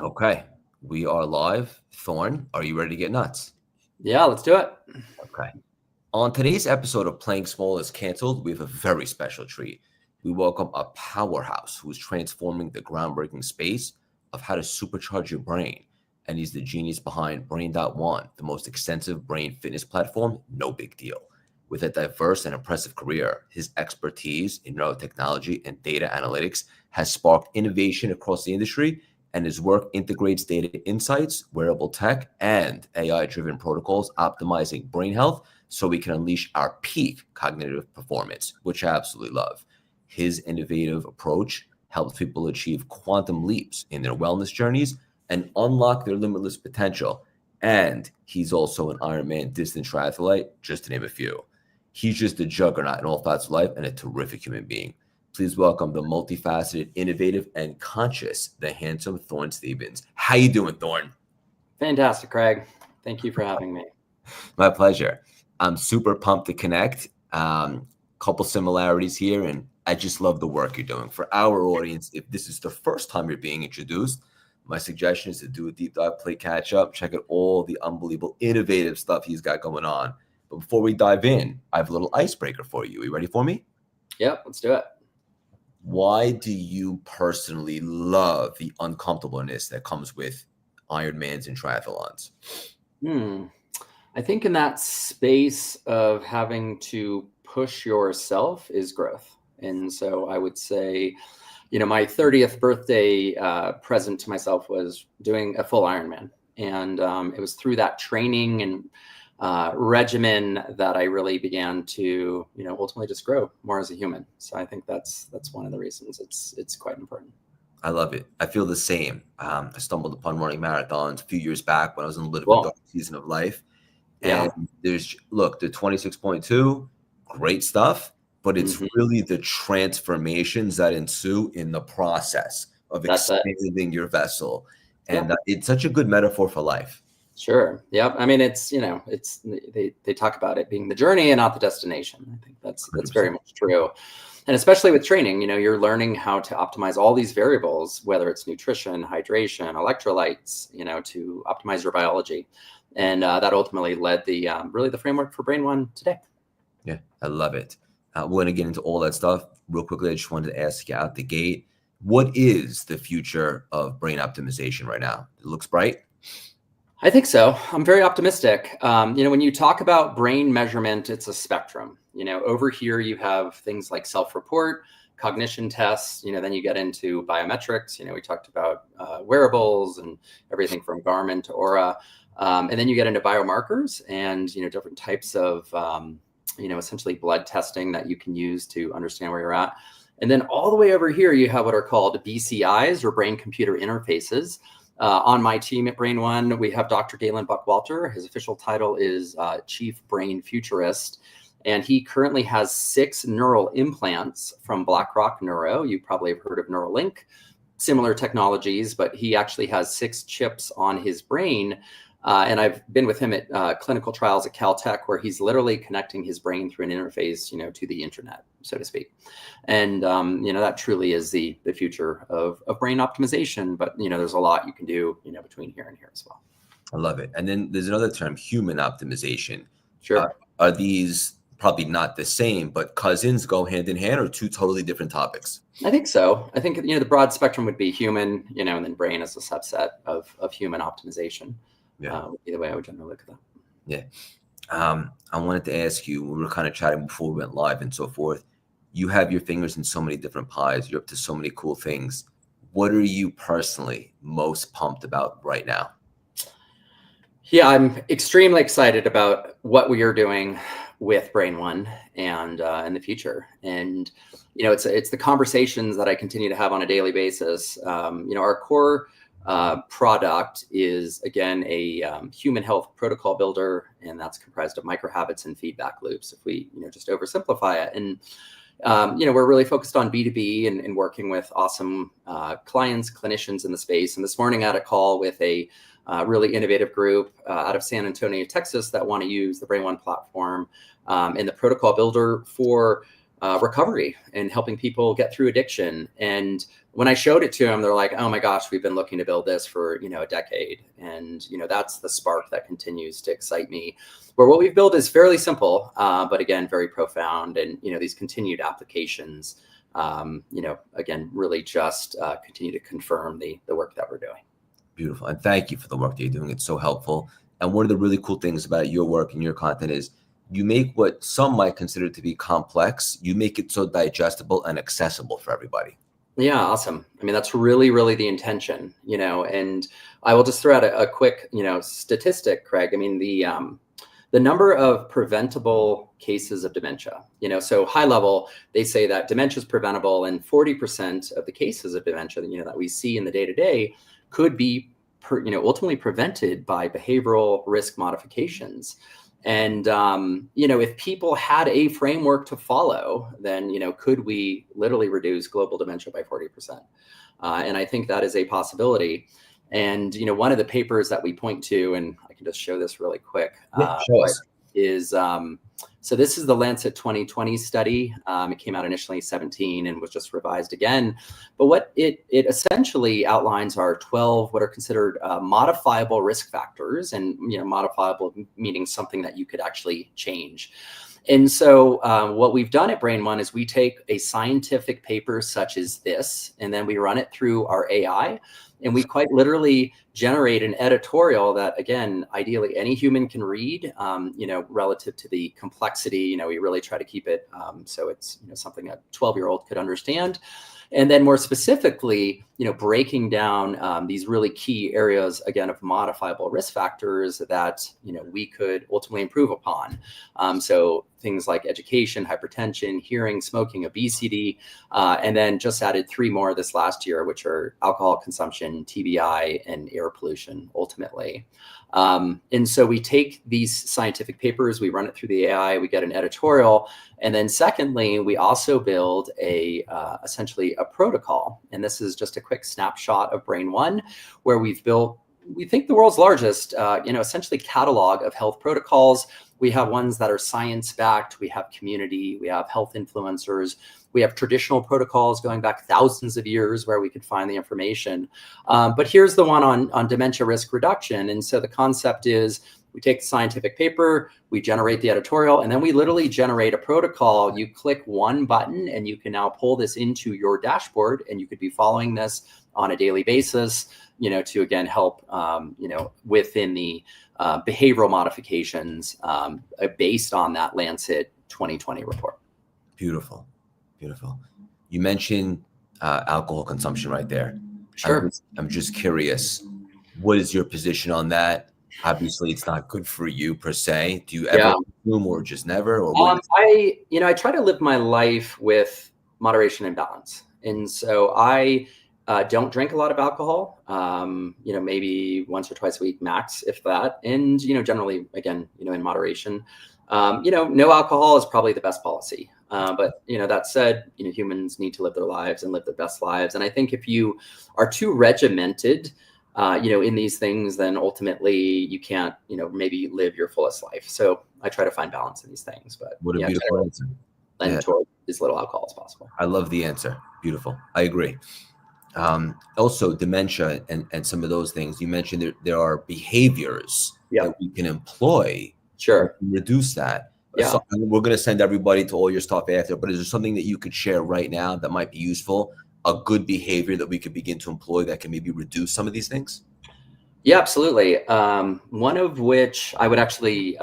Okay, we are live. Thorn, are you ready to get nuts? Yeah, let's do it. Okay. On today's episode of Playing Small is Canceled, we have a very special treat. We welcome a powerhouse who is transforming the groundbreaking space of how to supercharge your brain. And he's the genius behind Brain.one, the most extensive brain fitness platform, no big deal. With a diverse and impressive career, his expertise in neurotechnology and data analytics has sparked innovation across the industry, and his work integrates data insights, wearable tech, and AI driven protocols optimizing brain health so we can unleash our peak cognitive performance, which I absolutely love. His innovative approach helps people achieve quantum leaps in their wellness journeys and unlock their limitless potential. And he's also an Ironman distance triathlete, just to name a few. He's just a juggernaut in all facets of life and a terrific human being. Please welcome the multifaceted, innovative, and conscious, the handsome Thoryn Stevens. How you doing, Thoryn? Fantastic, Craig. Thank you for having me. My pleasure. I'm super pumped to connect. Couple similarities here, and I just love the work you're doing. For our audience, if this is the first time you're being introduced, my suggestion is to do a deep dive, play catch up, check out all the unbelievable, innovative stuff he's got going on. But before we dive in, I have a little icebreaker for you. Are you ready for me? Yep, let's do it. Why do you personally love the uncomfortableness that comes with Ironmans and triathlons? I think in that space of having to push yourself is growth. And so I would say, my 30th birthday present to myself was doing a full Ironman. And it was through that training and regimen that I really began to, ultimately just grow more as a human. So I think that's one of the reasons it's quite important. I love it. I feel the same. I stumbled upon running marathons a few years back when I was in a little bit dark season of life. And there's, look, the 26.2, great stuff, but it's really the transformations that ensue in the process of expanding your vessel. And it's such a good metaphor for life. Sure. Yep. I mean, they talk about it being the journey and not the destination. I think that's very much true. And especially with training, you're learning how to optimize all these variables, whether it's nutrition, hydration, electrolytes, to optimize your biology. And that ultimately led the framework for Brain.one today. Yeah, I love it. We're going to get into all that stuff real quickly. I just wanted to ask you out the gate, what is the future of brain optimization right now? It looks bright. I think so. I'm very optimistic. When you talk about brain measurement, it's a spectrum. Over here you have things like self-report, cognition tests. Then you get into biometrics. We talked about wearables and everything from Garmin to Aura. And then you get into biomarkers and, different types of, essentially blood testing that you can use to understand where you're at. And then all the way over here, you have what are called BCIs, or brain computer interfaces. On my team at Brain.one, we have Dr. Galen Buckwalter. His official title is Chief Brain Futurist. And he currently has 6 neural implants from BlackRock Neuro. You probably have heard of Neuralink, similar technologies, but he actually has 6 chips on his brain. And I've been with him at clinical trials at Caltech, where he's literally connecting his brain through an interface, to the internet, so to speak. And, that truly is the future of brain optimization. But, there's a lot you can do, between here and here as well. I love it. And then there's another term, human optimization. Sure. Are these probably not the same, but cousins, go hand in hand, or 2 totally different topics? I think so. I think, the broad spectrum would be human, and then brain as a subset of human optimization. Yeah. Either way, I would generally look at that. Yeah. I wanted to ask you, we were kind of chatting before we went live and so forth. You have your fingers in so many different pies. You're up to so many cool things. What are you personally most pumped about right now? Yeah, I'm extremely excited about what we are doing with Brain.one and in the future. And, it's the conversations that I continue to have on a daily basis. Our core product is, again, a human health protocol builder, and that's comprised of micro habits and feedback loops, if we just oversimplify it. And we're really focused on B2B and working with awesome clients, clinicians in the space. And this morning I had a call with a really innovative group out of San Antonio, Texas, that want to use the Brain.one platform and the protocol builder for recovery and helping people get through addiction. And when I showed it to them, they're like, oh my gosh, we've been looking to build this for, a decade. And, that's the spark that continues to excite me, where what we've built is fairly simple, but again, very profound. And, these continued applications, again, really just continue to confirm the work that we're doing. Beautiful. And thank you for the work that you're doing. It's so helpful. And one of the really cool things about your work and your content is you make what some might consider to be complex, you make it so digestible and accessible for everybody. Yeah, awesome. I mean, that's really, really the intention, and I will just throw out a quick, statistic, Craig. I mean, the number of preventable cases of dementia, so high level, they say that dementia is preventable, and 40% of the cases of dementia, that we see in the day-to-day could be, ultimately prevented by behavioral risk modifications. And, if people had a framework to follow, then, could we literally reduce global dementia by 40%? And I think that is a possibility. And, one of the papers that we point to, and I can just show this really quick, Show us. is, so this is the Lancet 2020 study. It came out initially 17 and was just revised again. But what it essentially outlines are 12 what are considered modifiable risk factors, and modifiable meaning something that you could actually change. And so what we've done at Brain One is we take a scientific paper such as this, and then we run it through our AI. And we quite literally generate an editorial that, again, ideally any human can read, relative to the complexity. We really try to keep it so it's something a 12-year-old could understand. And then more specifically, breaking down these really key areas, again, of modifiable risk factors that, we could ultimately improve upon. So things like education, hypertension, hearing, smoking, obesity, and then just added 3 more this last year, which are alcohol consumption, TBI, and air pollution, ultimately. And so we take these scientific papers, we run it through the AI, we get an editorial, and then secondly, we also build essentially a protocol. And this is just a quick snapshot of Brain One, where we've built, we think, the world's largest, essentially catalog of health protocols. We have ones that are science-backed, we have community, we have health influencers, we have traditional protocols going back thousands of years where we could find the information. But here's the one on dementia risk reduction. And so the concept is we take the scientific paper, we generate the editorial, and then we literally generate a protocol. You click one button and you can now pull this into your dashboard, and you could be following this on a daily basis, to again help, within the behavioral modifications based on that Lancet 2020 report. Beautiful. Beautiful. You mentioned alcohol consumption right there. Sure. I'm just curious, what is your position on that? Obviously, it's not good for you per se. Do you ever consume, or just never? Or I try to live my life with moderation and balance. And so I don't drink a lot of alcohol, maybe once or twice a week max, if that. And, generally, again, in moderation. No alcohol is probably the best policy. But, that said, humans need to live their lives and live their best lives. And I think if you are too regimented, in these things, then ultimately you can't, maybe live your fullest life. So I try to find balance in these things. But what a beautiful answer. And toward as little alcohol as possible. I love the answer. Beautiful. I agree. Also, dementia and some of those things, you mentioned there are behaviors that we can employ to reduce that. Yeah. So we're going to send everybody to all your stuff after, but is there something that you could share right now that might be useful, a good behavior that we could begin to employ that can maybe reduce some of these things? Yeah, absolutely. One of which I would actually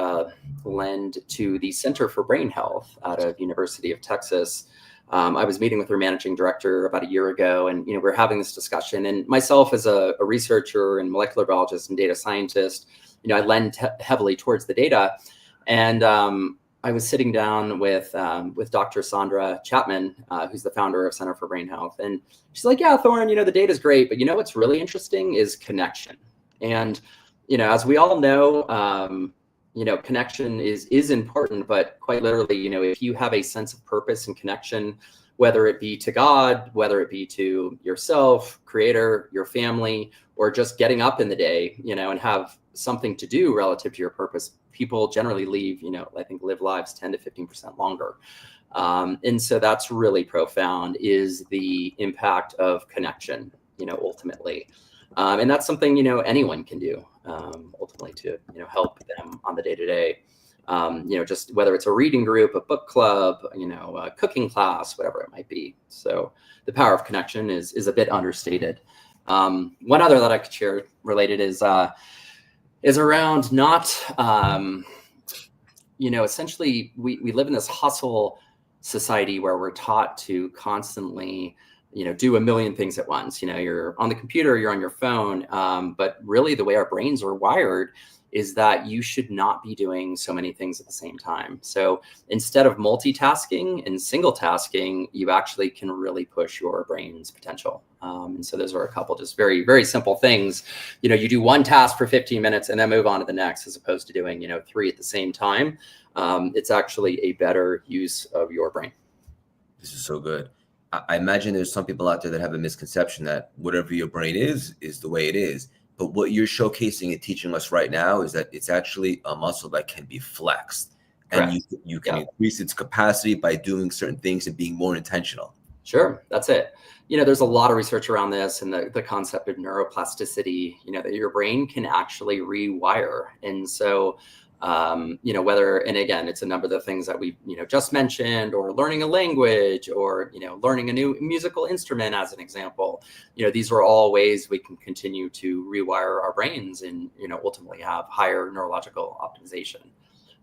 lend to the Center for Brain Health out of University of Texas. I was meeting with their managing director about a year ago, and we're having this discussion. And myself, as a researcher and molecular biologist and data scientist, I lend heavily towards the data. And I was sitting down with Dr. Sandra Chapman, who's the founder of Center for Brain Health, and she's like, "Yeah, Thoryn, the data is great, but what's really interesting is connection." And as we all know, connection is important, but quite literally, if you have a sense of purpose and connection, whether it be to God, whether it be to yourself, creator, your family, or just getting up in the day, and have something to do relative to your purpose, people generally live lives 10 to 15% longer. And so that's really profound, is the impact of connection, ultimately. And that's something, anyone can do, ultimately, to, help them on the day-to-day. Just whether it's a reading group, a book club, a cooking class, whatever it might be. So the power of connection is a bit understated. One other that I could share related is around not, essentially we live in this hustle society where we're taught to constantly, do a million things at once. You're on the computer, you're on your phone. But really the way our brains are wired is that you should not be doing so many things at the same time. So instead of multitasking and single tasking, you actually can really push your brain's potential. And so those are a couple just very, very simple things. You do one task for 15 minutes and then move on to the next, as opposed to doing, 3 at the same time. It's actually a better use of your brain. This is so good. I imagine there's some people out there that have a misconception that whatever your brain is the way it is. But what you're showcasing and teaching us right now is that it's actually a muscle that can be flexed. And you can increase its capacity by doing certain things and being more intentional. Sure, that's it. There's a lot of research around this, and the concept of neuroplasticity, that your brain can actually rewire. And so, whether, and again, it's a number of the things that we, just mentioned, or learning a language, or, learning a new musical instrument, as an example. These are all ways we can continue to rewire our brains and, ultimately have higher neurological optimization.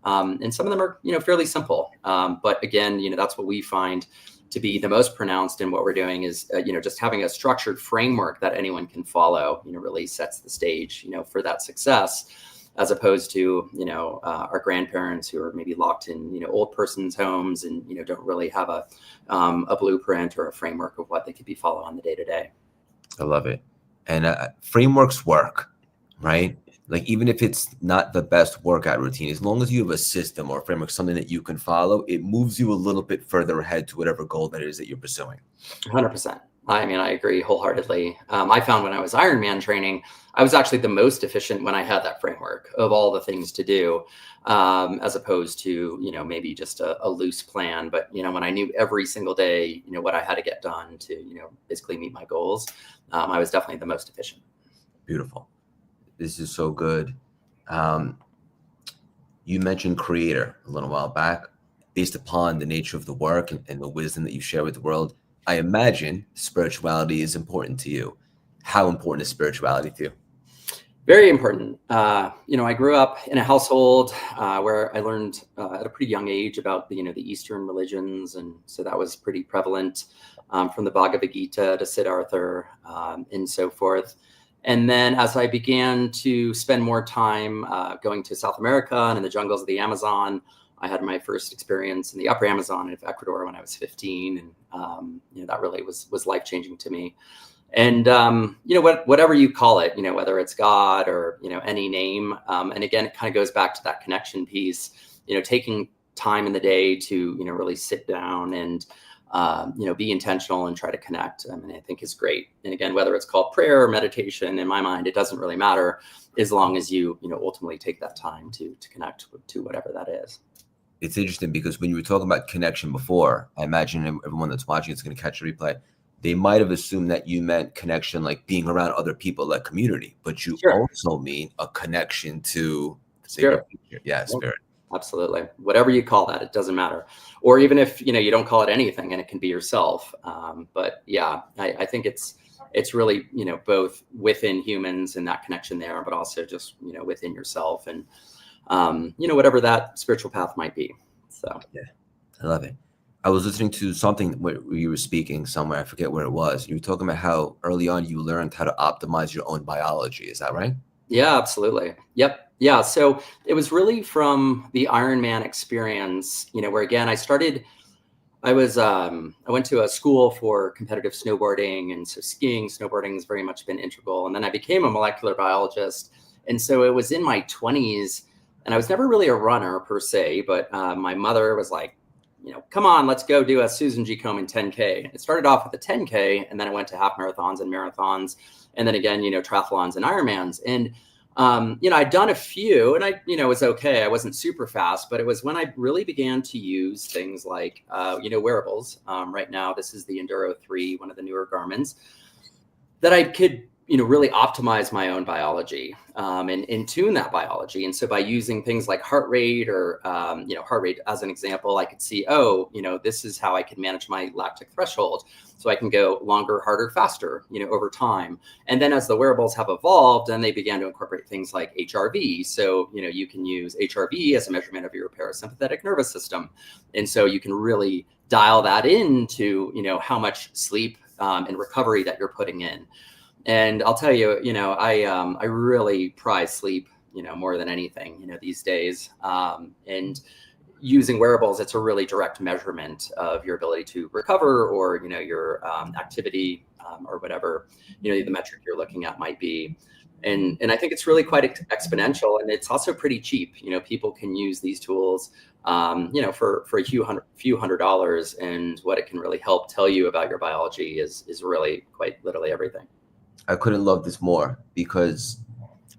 And some of them are, fairly simple. But again, that's what we find to be the most pronounced in what we're doing is, just having a structured framework that anyone can follow, really sets the stage, for that success, as opposed to, our grandparents who are maybe locked in, old person's homes and, don't really have a blueprint or a framework of what they could be following on the day-to-day. I love it. And frameworks work, right? Like, even if it's not the best workout routine, as long as you have a system or a framework, something that you can follow, it moves you a little bit further ahead to whatever goal that is that you're pursuing. 100%. I mean, I agree wholeheartedly. I found when I was Ironman training, I was actually the most efficient when I had that framework of all the things to do, as opposed to, maybe just a loose plan. But, when I knew every single day, what I had to get done to, basically meet my goals, I was definitely the most efficient. Beautiful. This is so good. You mentioned creator a little while back. Based upon the nature of the work and the wisdom that you share with the world, I imagine spirituality is important to you. How important is spirituality to you? Very important. I grew up in a household where I learned at a pretty young age about the Eastern religions, and so that was pretty prevalent, from the Bhagavad Gita to Siddhartha, and so forth. And then as I began to spend more time going to South America and in the jungles of the Amazon, I had my first experience in the upper Amazon of Ecuador when I was 15. And, that really was life-changing to me. And, whatever you call it, whether it's God or, any name. And again, it kind of goes back to that connection piece, taking time in the day to, really sit down and, be intentional and try to connect. I mean, I think is great. And again, whether it's called prayer or meditation, in my mind, it doesn't really matter as long as you, ultimately take that time to connect to whatever that is. It's interesting because when you were talking about connection before, I imagine everyone that's watching is going to catch a replay. They might have assumed that you meant connection, like being around other people, like community, but you also mean a connection to spirit. Spirit. Absolutely. Whatever you call that, it doesn't matter. Or even if, you don't call it anything and it can be yourself. But yeah, I think it's really, both within humans and that connection there, but also just, within yourself and, whatever that spiritual path might be. So, yeah, I love it. I was listening to something where you were speaking somewhere. I forget where it was. You were talking about how early on you learned how to optimize your own biology. Is that right? Yeah, absolutely. Yep. Yeah. So it was really from the Ironman experience, where again, I went to a school for competitive snowboarding. And so skiing, snowboarding has very much been integral. And then I became a molecular biologist. And so it was in my 20s and I was never really a runner per se, but my mother was like, come on, let's go do a Susan G. Komen 10K. It started off with a 10K and then I went to half marathons and marathons. And then again, triathlons and Ironmans. And I'd done a few, and I, it was okay. I wasn't super fast, but it was when I really began to use things like, wearables. Right now, this is the Enduro 3, one of the newer Garmin's, that I could, really optimize my own biology, and tune that biology. And so by using things like heart rate or, heart rate as an example, I could see, this is how I can manage my lactic threshold. So I can go longer, harder, faster, over time. And then as the wearables have evolved, then they began to incorporate things like HRV. So, you can use HRV as a measurement of your parasympathetic nervous system. And so you can really dial that into, how much sleep and recovery that you're putting in. And I'll tell you, I really prize sleep, more than anything, these days. And using wearables, it's a really direct measurement of your ability to recover, or, your activity, or whatever, the metric you're looking at might be. And I think it's really quite exponential, and it's also pretty cheap. People can use these tools, for a few $100s, and what it can really help tell you about your biology is really quite literally everything. I couldn't love this more, because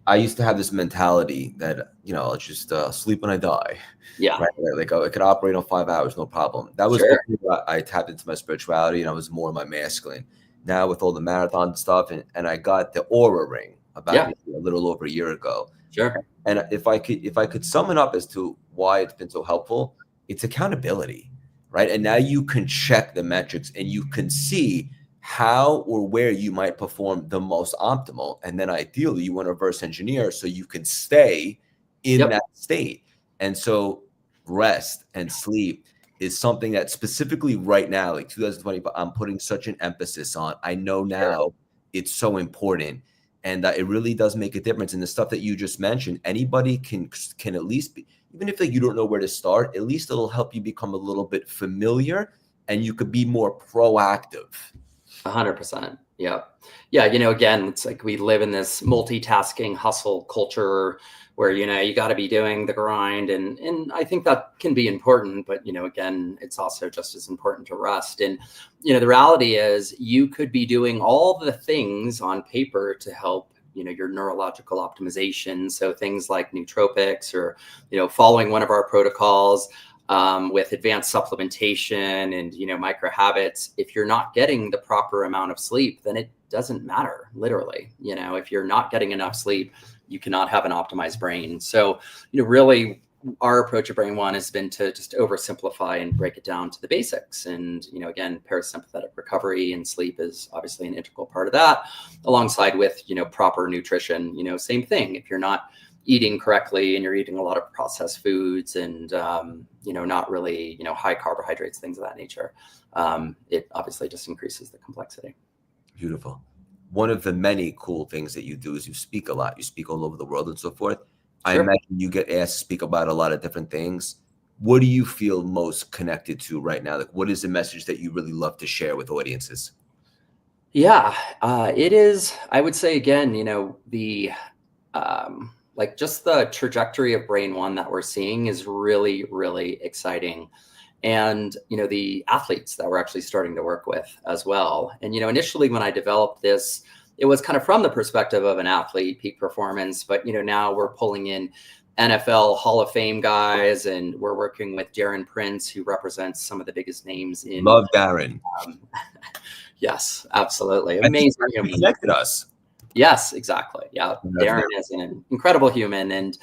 I used to have this mentality that, I'll just sleep when I die. Yeah. Right? Like I could operate on 5 hours, no problem. That was Sure. before I tapped into my spirituality, and I was more my masculine. Now with all the marathon stuff, and I got the Aura ring about a little over a year ago. Sure. And if I could sum it up as to why it's been so helpful, it's accountability, right? And now you can check the metrics, and you can see how or where you might perform the most optimal. And then ideally you want to reverse engineer so you can stay in that state. And so rest and sleep is something that specifically right now, like 2020, I'm putting such an emphasis on. I know now it's so important, and it really does make a difference. And the stuff that you just mentioned, anybody can at least be, even if you don't know where to start, at least it'll help you become a little bit familiar, and you could be more proactive. 100%. Yeah. Yeah. Again, it's like we live in this multitasking hustle culture where, you got to be doing the grind. And I think that can be important, but, again, it's also just as important to rest. And, the reality is you could be doing all the things on paper to help, your neurological optimization. So things like nootropics, or, following one of our protocols, with advanced supplementation and, micro habits. If you're not getting the proper amount of sleep, then it doesn't matter. Literally, if you're not getting enough sleep, you cannot have an optimized brain. So, really our approach at Brain One has been to just oversimplify and break it down to the basics. And, again, parasympathetic recovery and sleep is obviously an integral part of that, alongside with, proper nutrition. Same thing. If you're not eating correctly and you're eating a lot of processed foods and, not really, high carbohydrates, things of that nature, it obviously just increases the complexity. Beautiful. One of the many cool things that you do is you speak a lot. You speak all over the world and so forth. I imagine you get asked to speak about a lot of different things. What do you feel most connected to right now? Like, what is the message that you really love to share with audiences? Yeah, it is. I would say, again, the like just the trajectory of Brain One that we're seeing is really, really exciting. And, the athletes that we're actually starting to work with as well. And, initially when I developed this, it was kind of from the perspective of an athlete, peak performance, but, now we're pulling in NFL Hall of Fame guys, and we're working with Darren Prince, who represents some of the biggest names in. Love Darren. Yes, absolutely. Amazing. He connected us. Yes, exactly. Yeah. Darren is an incredible human. And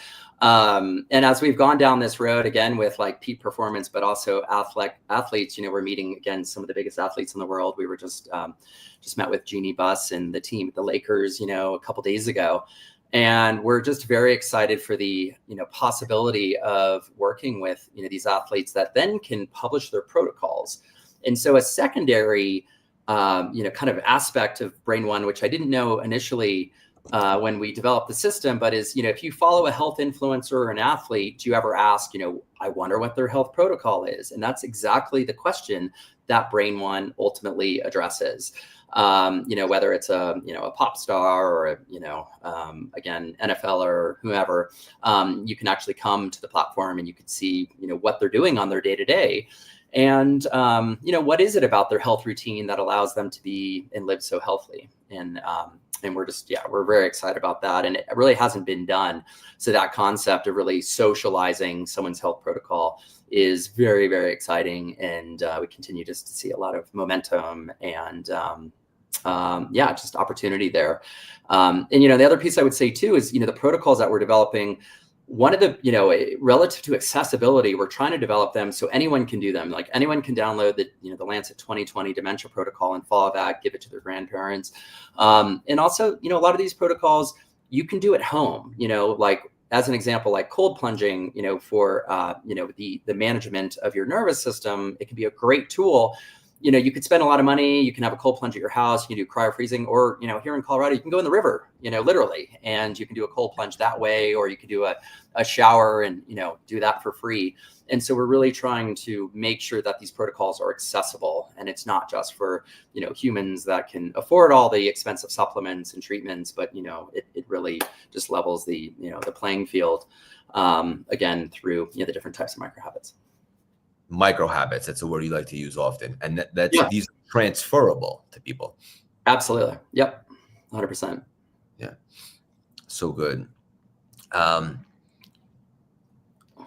as we've gone down this road again with like peak performance, but also athletes, we're meeting again, some of the biggest athletes in the world. We were just met with Jeannie Buss and the team at the Lakers, a couple days ago. And we're just very excited for the, possibility of working with, these athletes that then can publish their protocols. And so a secondary kind of aspect of Brain One, which I didn't know initially when we developed the system, but is, if you follow a health influencer or an athlete, do you ever ask, I wonder what their health protocol is? And that's exactly the question that Brain One ultimately addresses. Whether it's a pop star or again, NFL or whoever, you can actually come to the platform and you can see, what they're doing on their day-to-day. And, what is it about their health routine that allows them to be and live so healthily? And And we're very excited about that. And it really hasn't been done. So that concept of really socializing someone's health protocol is very, very exciting. And we continue just to see a lot of momentum and just opportunity there. And, the other piece I would say too is, the protocols that we're developing, one of the, relative to accessibility, we're trying to develop them so anyone can do them. Like anyone can download the Lancet 2020 dementia protocol and follow that, give it to their grandparents. And also, a lot of these protocols you can do at home, like as an example, like cold plunging, for, the management of your nervous system. It can be a great tool. You could spend a lot of money. You can have a cold plunge at your house. You can do cryo freezing, or, here in Colorado, you can go in the river, literally, and you can do a cold plunge that way, or you could do a shower and, do that for free. And so we're really trying to make sure that these protocols are accessible, and it's not just for, humans that can afford all the expensive supplements and treatments, but, it really just levels the, the playing field, again, through, the different types of micro habits. Micro habits, that's a word you like to use often, and these are transferable to people. Absolutely. Yep. 100%. Yeah. So good.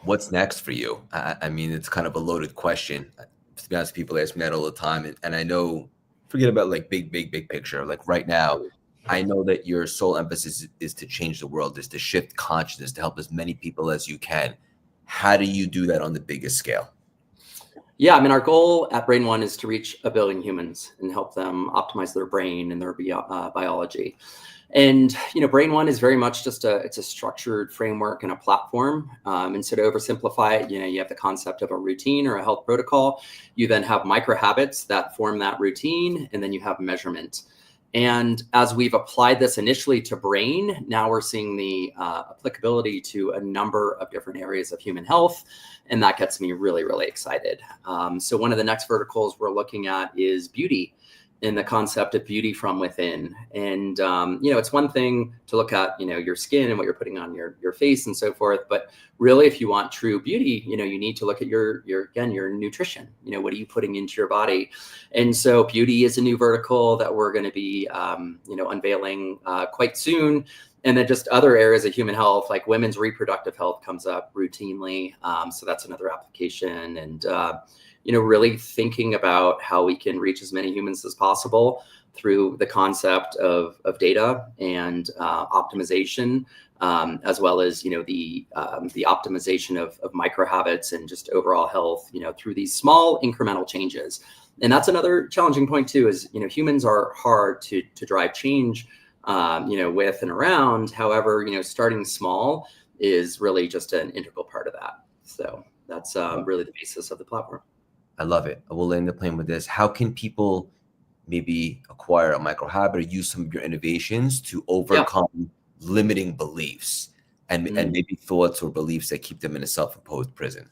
What's next for you? I mean, it's kind of a loaded question. To be honest, people ask me that all the time, and I know, forget about like big picture. Like right now, I know that your sole emphasis is to change the world, is to shift consciousness, to help as many people as you can. How do you do that on the biggest scale? Yeah, I mean, our goal at Brain One is to reach 1 billion humans and help them optimize their brain and their biology. And, Brain One is very much just it's a structured framework and a platform. And so to oversimplify it, you have the concept of a routine or a health protocol. You then have micro habits that form that routine, and then you have measurement. And as we've applied this initially to brain, now we're seeing the applicability to a number of different areas of human health. And that gets me really, really excited. So one of the next verticals we're looking at is beauty, and the concept of beauty from within. And, it's one thing to look at, your skin and what you're putting on your face and so forth. But really, if you want true beauty, you need to look at your nutrition. What are you putting into your body? And so beauty is a new vertical that we're going to be, unveiling quite soon. And then just other areas of human health, like women's reproductive health, comes up routinely. So that's another application. And, really thinking about how we can reach as many humans as possible through the concept of data and optimization, as well as, the optimization of micro habits and just overall health, through these small incremental changes. And that's another challenging point too, is, humans are hard to drive change, with and around. However, starting small is really just an integral part of that. So that's really the basis of the platform. I love it. I will land the plane with this. How can people maybe acquire a micro habit or use some of your innovations to overcome limiting beliefs and maybe thoughts or beliefs that keep them in a self-imposed prison?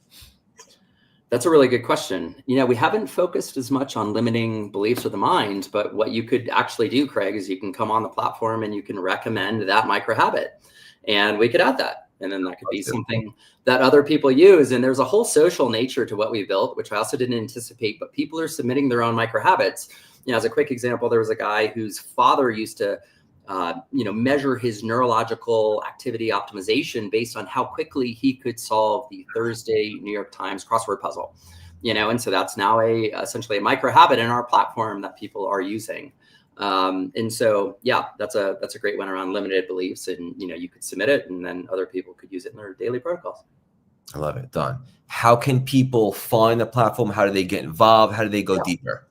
That's a really good question. We haven't focused as much on limiting beliefs of the mind, but what you could actually do, Craig, is you can come on the platform and you can recommend that micro habit, and we could add that. And then that could be something that other people use. And there's a whole social nature to what we built, which I also didn't anticipate, but people are submitting their own micro habits. As a quick example, there was a guy whose father used to, measure his neurological activity optimization based on how quickly he could solve the Thursday New York Times crossword puzzle, and so that's now essentially a micro habit in our platform that people are using. And so, that's a great one around limited beliefs, and, you could submit it and then other people could use it in their daily protocols. I love it. Done. How can people find the platform? How do they get involved? How do they go deeper?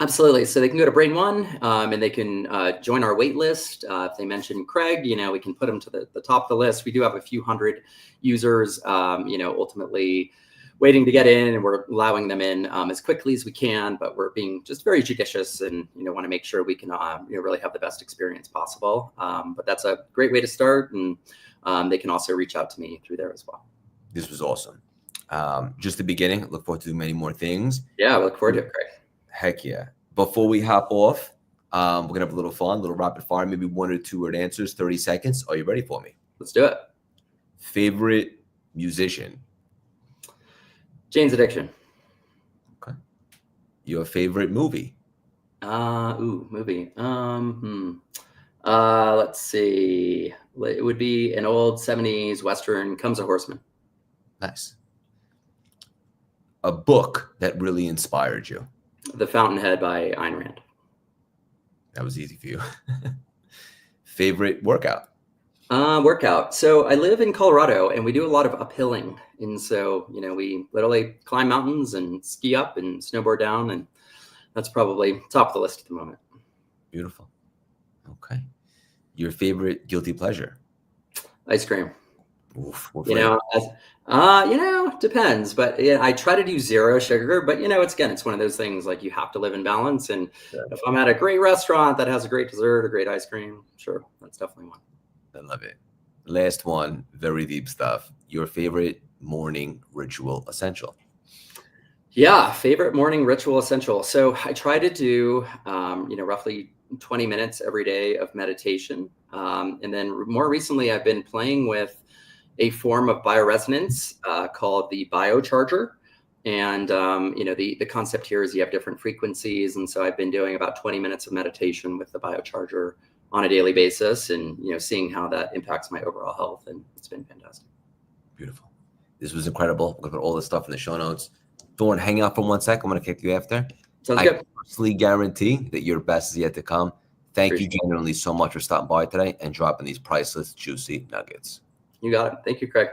Absolutely. So they can go to Brain One, and they can join our wait list. If they mention Craig, we can put them to the top of the list. We do have a few hundred users, ultimately waiting to get in, and we're allowing them in as quickly as we can, but we're being just very judicious and, want to make sure we can, really have the best experience possible. But that's a great way to start. And they can also reach out to me through there as well. This was awesome. Just the beginning. Look forward to doing many more things. Yeah, I look forward to it, Craig. Heck yeah. Before we hop off, we're going to have a little fun, a little rapid fire, maybe 1 or 2 word answers, 30 seconds. Are you ready for me? Let's do it. Favorite musician? Jane's Addiction. Okay. Your favorite movie? Movie. Let's see. It would be an old 70s Western, Comes a Horseman. Nice. A book that really inspired you. The Fountainhead by Ayn Rand. That was easy for you. Favorite workout? Workout. So I live in Colorado and we do a lot of uphilling. And so, we literally climb mountains and ski up and snowboard down. And that's probably top of the list at the moment. Beautiful. Okay. Your favorite guilty pleasure? Ice cream. Oof, Depends. But yeah, I try to do zero sugar. But it's one of those things like you have to live in balance. And if I'm at a great restaurant that has a great dessert, a great ice cream, sure, that's definitely one. I love it. Last one, very deep stuff. Your favorite morning ritual essential? Yeah, favorite morning ritual essential. So I try to do, roughly 20 minutes every day of meditation. And then more recently, I've been playing with a form of bioresonance called the biocharger. And, the concept here is you have different frequencies. And so I've been doing about 20 minutes of meditation with the biocharger on a daily basis and, seeing how that impacts my overall health. And it's been fantastic. Beautiful. This was incredible. I'm going to put all this stuff in the show notes. Thoryn, hang out for 1 sec. I'm going to kick you after. Sounds good. I personally guarantee that your best is yet to come. Thank you genuinely so much for stopping by today and dropping these priceless, juicy nuggets. You got it. Thank you, Craig.